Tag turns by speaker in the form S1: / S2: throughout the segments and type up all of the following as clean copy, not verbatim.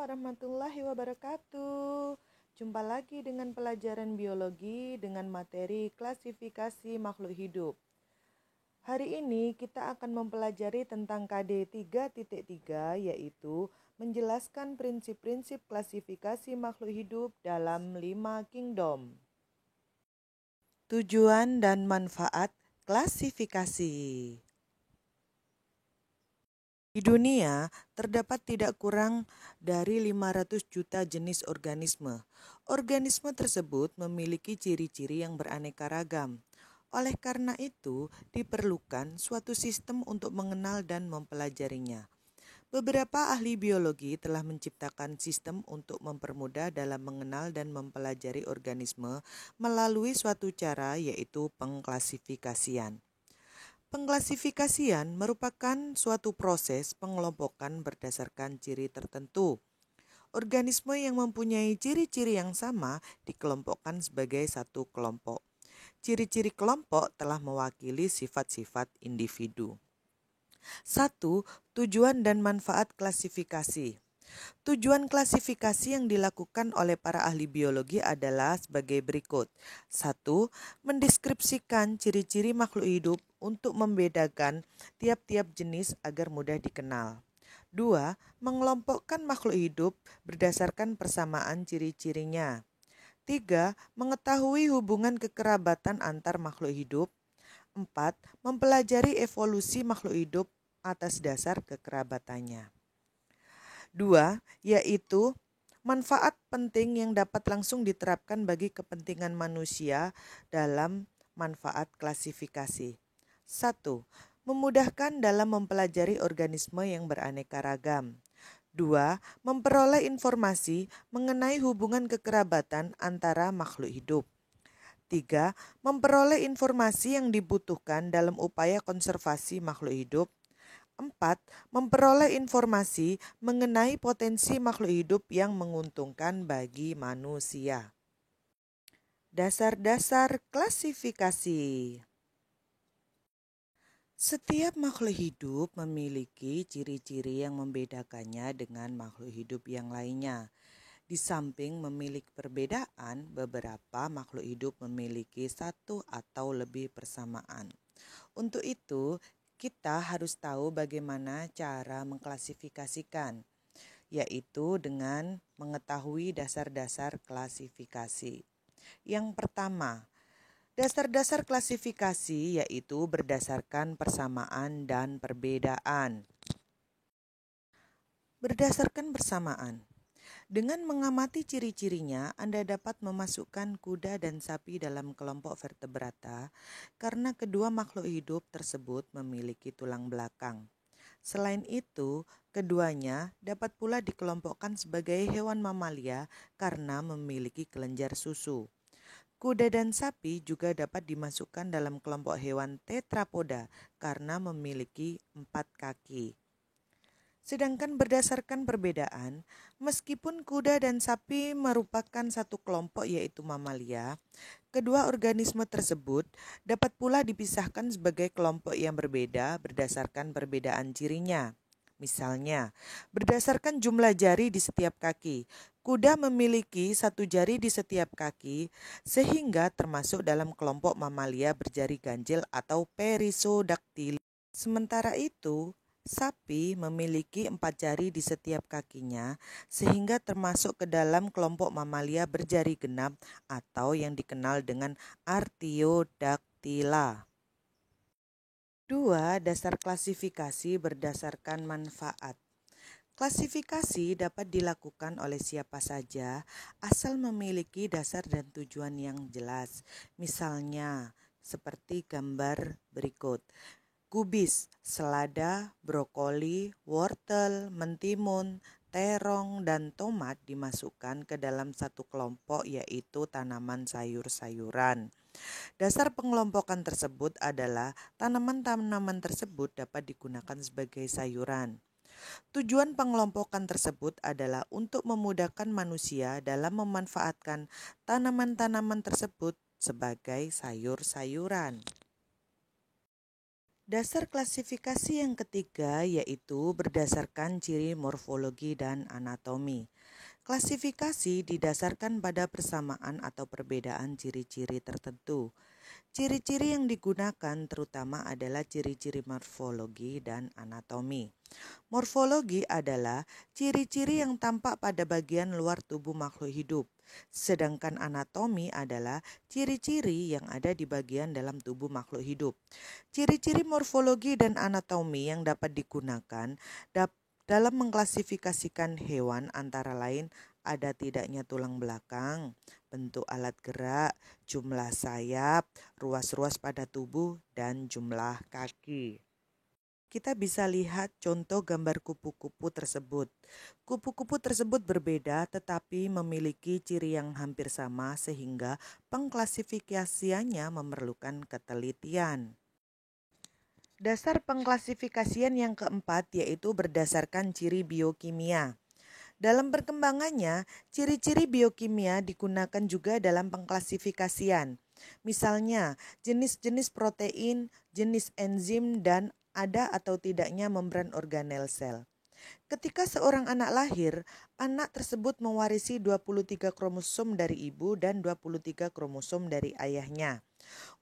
S1: warahmatullahi wabarakatuh. Jumpa lagi dengan pelajaran biologi dengan materi klasifikasi makhluk hidup. Hari ini kita akan mempelajari tentang KD 3.3 yaitu menjelaskan prinsip-prinsip klasifikasi makhluk hidup dalam 5 kingdom. Tujuan dan manfaat klasifikasi. Di dunia, terdapat tidak kurang dari 500 juta jenis organisme. Organisme tersebut memiliki ciri-ciri yang beraneka ragam. Oleh karena itu, diperlukan suatu sistem untuk mengenal dan mempelajarinya. Beberapa ahli biologi telah menciptakan sistem untuk mempermudah dalam mengenal dan mempelajari organisme melalui suatu cara, yaitu pengklasifikasian. Pengklasifikasian merupakan suatu proses pengelompokan berdasarkan ciri tertentu. Organisme yang mempunyai ciri-ciri yang sama dikelompokkan sebagai satu kelompok. Ciri-ciri kelompok telah mewakili sifat-sifat individu. 1. Tujuan dan manfaat klasifikasi. Tujuan klasifikasi yang dilakukan oleh para ahli biologi adalah sebagai berikut. 1. Mendeskripsikan ciri-ciri makhluk hidup untuk membedakan tiap-tiap jenis agar mudah dikenal. 2. Mengelompokkan makhluk hidup berdasarkan persamaan ciri-cirinya. 3. Mengetahui hubungan kekerabatan antar makhluk hidup. 4. Mempelajari evolusi makhluk hidup atas dasar kekerabatannya. 2. Yaitu manfaat penting yang dapat langsung diterapkan bagi kepentingan manusia dalam manfaat klasifikasi. 1. Memudahkan dalam mempelajari organisme yang beraneka ragam. 2. Memperoleh informasi mengenai hubungan kekerabatan antara makhluk hidup. 3. Memperoleh informasi yang dibutuhkan dalam upaya konservasi makhluk hidup. 4. Memperoleh informasi mengenai potensi makhluk hidup yang menguntungkan bagi manusia. Dasar-dasar klasifikasi. Setiap makhluk hidup memiliki ciri-ciri yang membedakannya dengan makhluk hidup yang lainnya. Di samping memiliki perbedaan, beberapa makhluk hidup memiliki satu atau lebih persamaan. Untuk itu, kita harus tahu bagaimana cara mengklasifikasikan, yaitu dengan mengetahui dasar-dasar klasifikasi. Yang pertama, dasar-dasar klasifikasi yaitu berdasarkan persamaan dan perbedaan. Berdasarkan persamaan. Dengan mengamati ciri-cirinya, Anda dapat memasukkan kuda dan sapi dalam kelompok vertebrata karena kedua makhluk hidup tersebut memiliki tulang belakang. Selain itu, keduanya dapat pula dikelompokkan sebagai hewan mamalia karena memiliki kelenjar susu. Kuda dan sapi juga dapat dimasukkan dalam kelompok hewan tetrapoda karena memiliki 4 kaki. Sedangkan berdasarkan perbedaan, meskipun kuda dan sapi merupakan satu kelompok yaitu mamalia, kedua organisme tersebut dapat pula dipisahkan sebagai kelompok yang berbeda berdasarkan perbedaan cirinya. Misalnya, berdasarkan jumlah jari di setiap kaki, kuda memiliki 1 jari di setiap kaki sehingga termasuk dalam kelompok mamalia berjari ganjil atau Perissodactyla. Sementara itu, sapi memiliki 4 jari di setiap kakinya sehingga termasuk ke dalam kelompok mamalia berjari genap atau yang dikenal dengan Artiodactyla. 2. Dasar klasifikasi berdasarkan manfaat. Klasifikasi dapat dilakukan oleh siapa saja asal memiliki dasar dan tujuan yang jelas. Misalnya, seperti gambar berikut. Kubis, selada, brokoli, wortel, mentimun, terong, dan tomat dimasukkan ke dalam satu kelompok yaitu tanaman sayur-sayuran. Dasar pengelompokan tersebut adalah tanaman-tanaman tersebut dapat digunakan sebagai sayuran. Tujuan pengelompokan tersebut adalah untuk memudahkan manusia dalam memanfaatkan tanaman-tanaman tersebut sebagai sayur-sayuran. Dasar klasifikasi yang ketiga yaitu berdasarkan ciri morfologi dan anatomi. Klasifikasi didasarkan pada persamaan atau perbedaan ciri-ciri tertentu. Ciri-ciri yang digunakan terutama adalah ciri-ciri morfologi dan anatomi. Morfologi adalah ciri-ciri yang tampak pada bagian luar tubuh makhluk hidup, sedangkan anatomi adalah ciri-ciri yang ada di bagian dalam tubuh makhluk hidup. Ciri-ciri morfologi dan anatomi yang dapat digunakan dalam mengklasifikasikan hewan antara lain ada tidaknya tulang belakang, bentuk alat gerak, jumlah sayap, ruas-ruas pada tubuh, dan jumlah kaki. Kita bisa lihat contoh gambar kupu-kupu tersebut. Kupu-kupu tersebut berbeda tetapi memiliki ciri yang hampir sama sehingga pengklasifikasiannya memerlukan ketelitian. Dasar pengklasifikasian yang keempat yaitu berdasarkan ciri biokimia. Dalam perkembangannya, ciri-ciri biokimia digunakan juga dalam pengklasifikasian. Misalnya, jenis-jenis protein, jenis enzim, dan ada atau tidaknya membran organel sel. Ketika seorang anak lahir, anak tersebut mewarisi 23 kromosom dari ibu dan 23 kromosom dari ayahnya.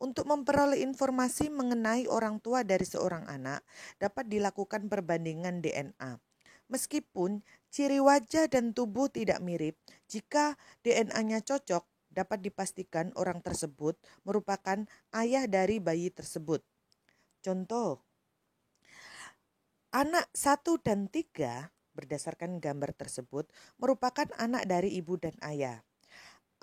S1: Untuk memperoleh informasi mengenai orang tua dari seorang anak, dapat dilakukan perbandingan DNA. Meskipun ciri wajah dan tubuh tidak mirip, jika DNA-nya cocok, dapat dipastikan orang tersebut merupakan ayah dari bayi tersebut. Contoh, anak 1 dan 3 berdasarkan gambar tersebut merupakan anak dari ibu dan ayah.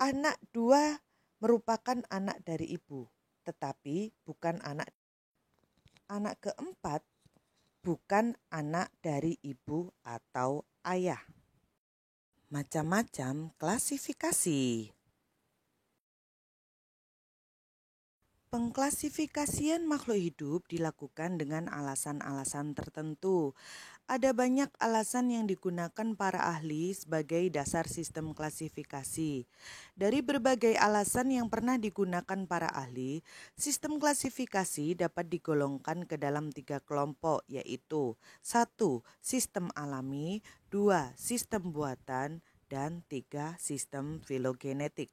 S1: Anak 2 merupakan anak dari ibu, tetapi bukan anak keempat, bukan anak dari ibu atau ayah. Macam-macam klasifikasi. Pengklasifikasian makhluk hidup dilakukan dengan alasan-alasan tertentu. Ada banyak alasan yang digunakan para ahli sebagai dasar sistem klasifikasi. Dari berbagai alasan yang pernah digunakan para ahli, sistem klasifikasi dapat digolongkan ke dalam 3 kelompok, yaitu 1. Sistem alami, 2. Sistem buatan, dan 3. Sistem filogenetik.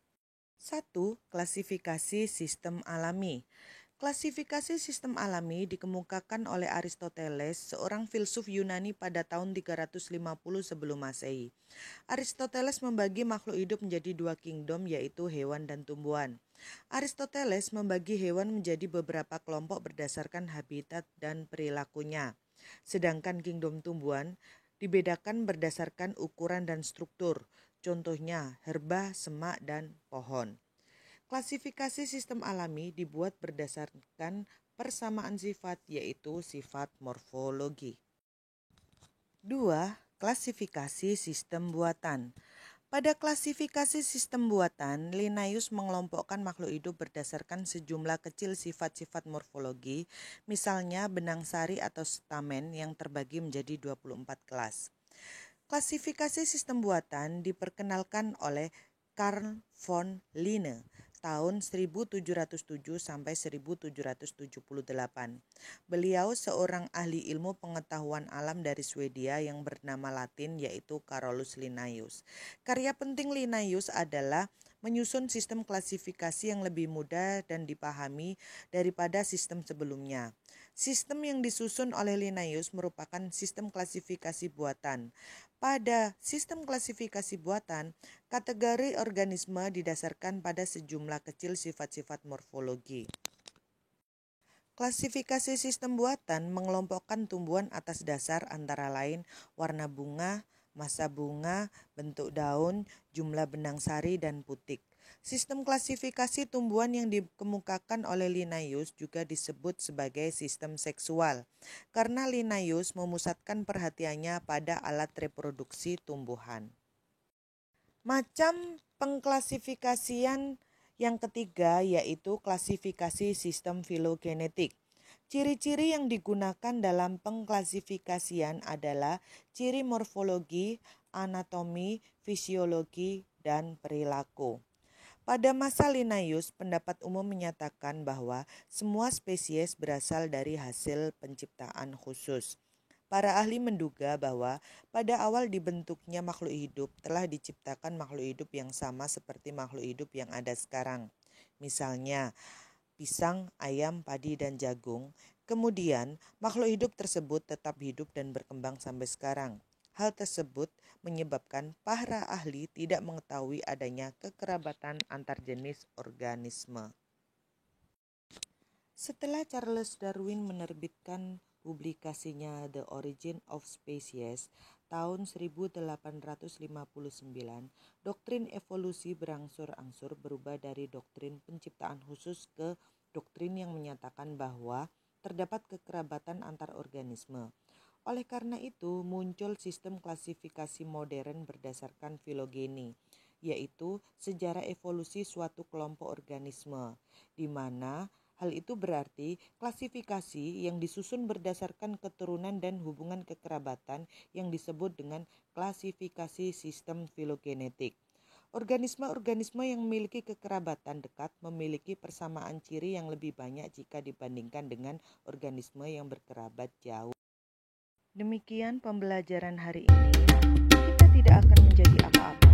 S1: 1. Klasifikasi sistem alami. Klasifikasi sistem alami dikemukakan oleh Aristoteles, seorang filsuf Yunani pada tahun 350 sebelum Masehi. Aristoteles membagi makhluk hidup menjadi 2 kingdom, yaitu hewan dan tumbuhan. Aristoteles membagi hewan menjadi beberapa kelompok berdasarkan habitat dan perilakunya. Sedangkan kingdom tumbuhan dibedakan berdasarkan ukuran dan struktur. Contohnya herba, semak, dan pohon. Klasifikasi sistem alami dibuat berdasarkan persamaan sifat, yaitu sifat morfologi. 2. Klasifikasi sistem buatan. Pada klasifikasi sistem buatan, Linnaeus mengelompokkan makhluk hidup berdasarkan sejumlah kecil sifat-sifat morfologi, misalnya benang sari atau stamen yang terbagi menjadi 24 kelas. Klasifikasi sistem buatan diperkenalkan oleh Carl von Linné tahun 1707 sampai 1778. Beliau seorang ahli ilmu pengetahuan alam dari Swedia yang bernama Latin yaitu Carolus Linnaeus. Karya penting Linnaeus adalah menyusun sistem klasifikasi yang lebih mudah dan dipahami daripada sistem sebelumnya. Sistem yang disusun oleh Linnaeus merupakan sistem klasifikasi buatan. Pada sistem klasifikasi buatan, kategori organisme didasarkan pada sejumlah kecil sifat-sifat morfologi. Klasifikasi sistem buatan mengelompokkan tumbuhan atas dasar antara lain warna bunga, masa bunga, bentuk daun, jumlah benang sari, dan putik. Sistem klasifikasi tumbuhan yang dikemukakan oleh Linnaeus juga disebut sebagai sistem seksual, karena Linnaeus memusatkan perhatiannya pada alat reproduksi tumbuhan. Macam pengklasifikasian yang ketiga yaitu klasifikasi sistem filogenetik. Ciri-ciri yang digunakan dalam pengklasifikasian adalah ciri morfologi, anatomi, fisiologi, dan perilaku. Pada masa Linnaeus, pendapat umum menyatakan bahwa semua spesies berasal dari hasil penciptaan khusus. Para ahli menduga bahwa pada awal dibentuknya makhluk hidup telah diciptakan makhluk hidup yang sama seperti makhluk hidup yang ada sekarang. Misalnya, pisang, ayam, padi, dan jagung. Kemudian, makhluk hidup tersebut tetap hidup dan berkembang sampai sekarang. Hal tersebut menyebabkan para ahli tidak mengetahui adanya kekerabatan antar jenis organisme. Setelah Charles Darwin menerbitkan publikasinya The Origin of Species tahun 1859, doktrin evolusi berangsur-angsur berubah dari doktrin penciptaan khusus ke doktrin yang menyatakan bahwa terdapat kekerabatan antar organisme. Oleh karena itu, muncul sistem klasifikasi modern berdasarkan filogeni, yaitu sejarah evolusi suatu kelompok organisme, di mana hal itu berarti klasifikasi yang disusun berdasarkan keturunan dan hubungan kekerabatan yang disebut dengan klasifikasi sistem filogenetik. Organisme-organisme yang memiliki kekerabatan dekat memiliki persamaan ciri yang lebih banyak jika dibandingkan dengan organisme yang berkerabat jauh. Demikian pembelajaran hari ini. Kita tidak akan menjadi apa-apa